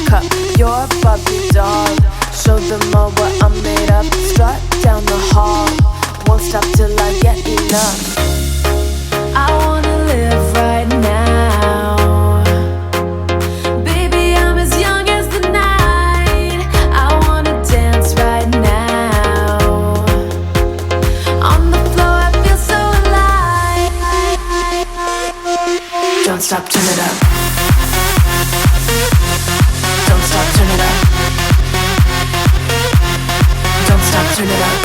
cup, you're a Barbie doll. Show them all what I'm made of. Strut down the hall, won't stop till I get enough. I wanna live right now. Baby, I'm as young as the night. I wanna dance right now. On the floor, I feel so alive. Don't stop, turn it up. Don't stop, turn it up. Don't stop, turn it up.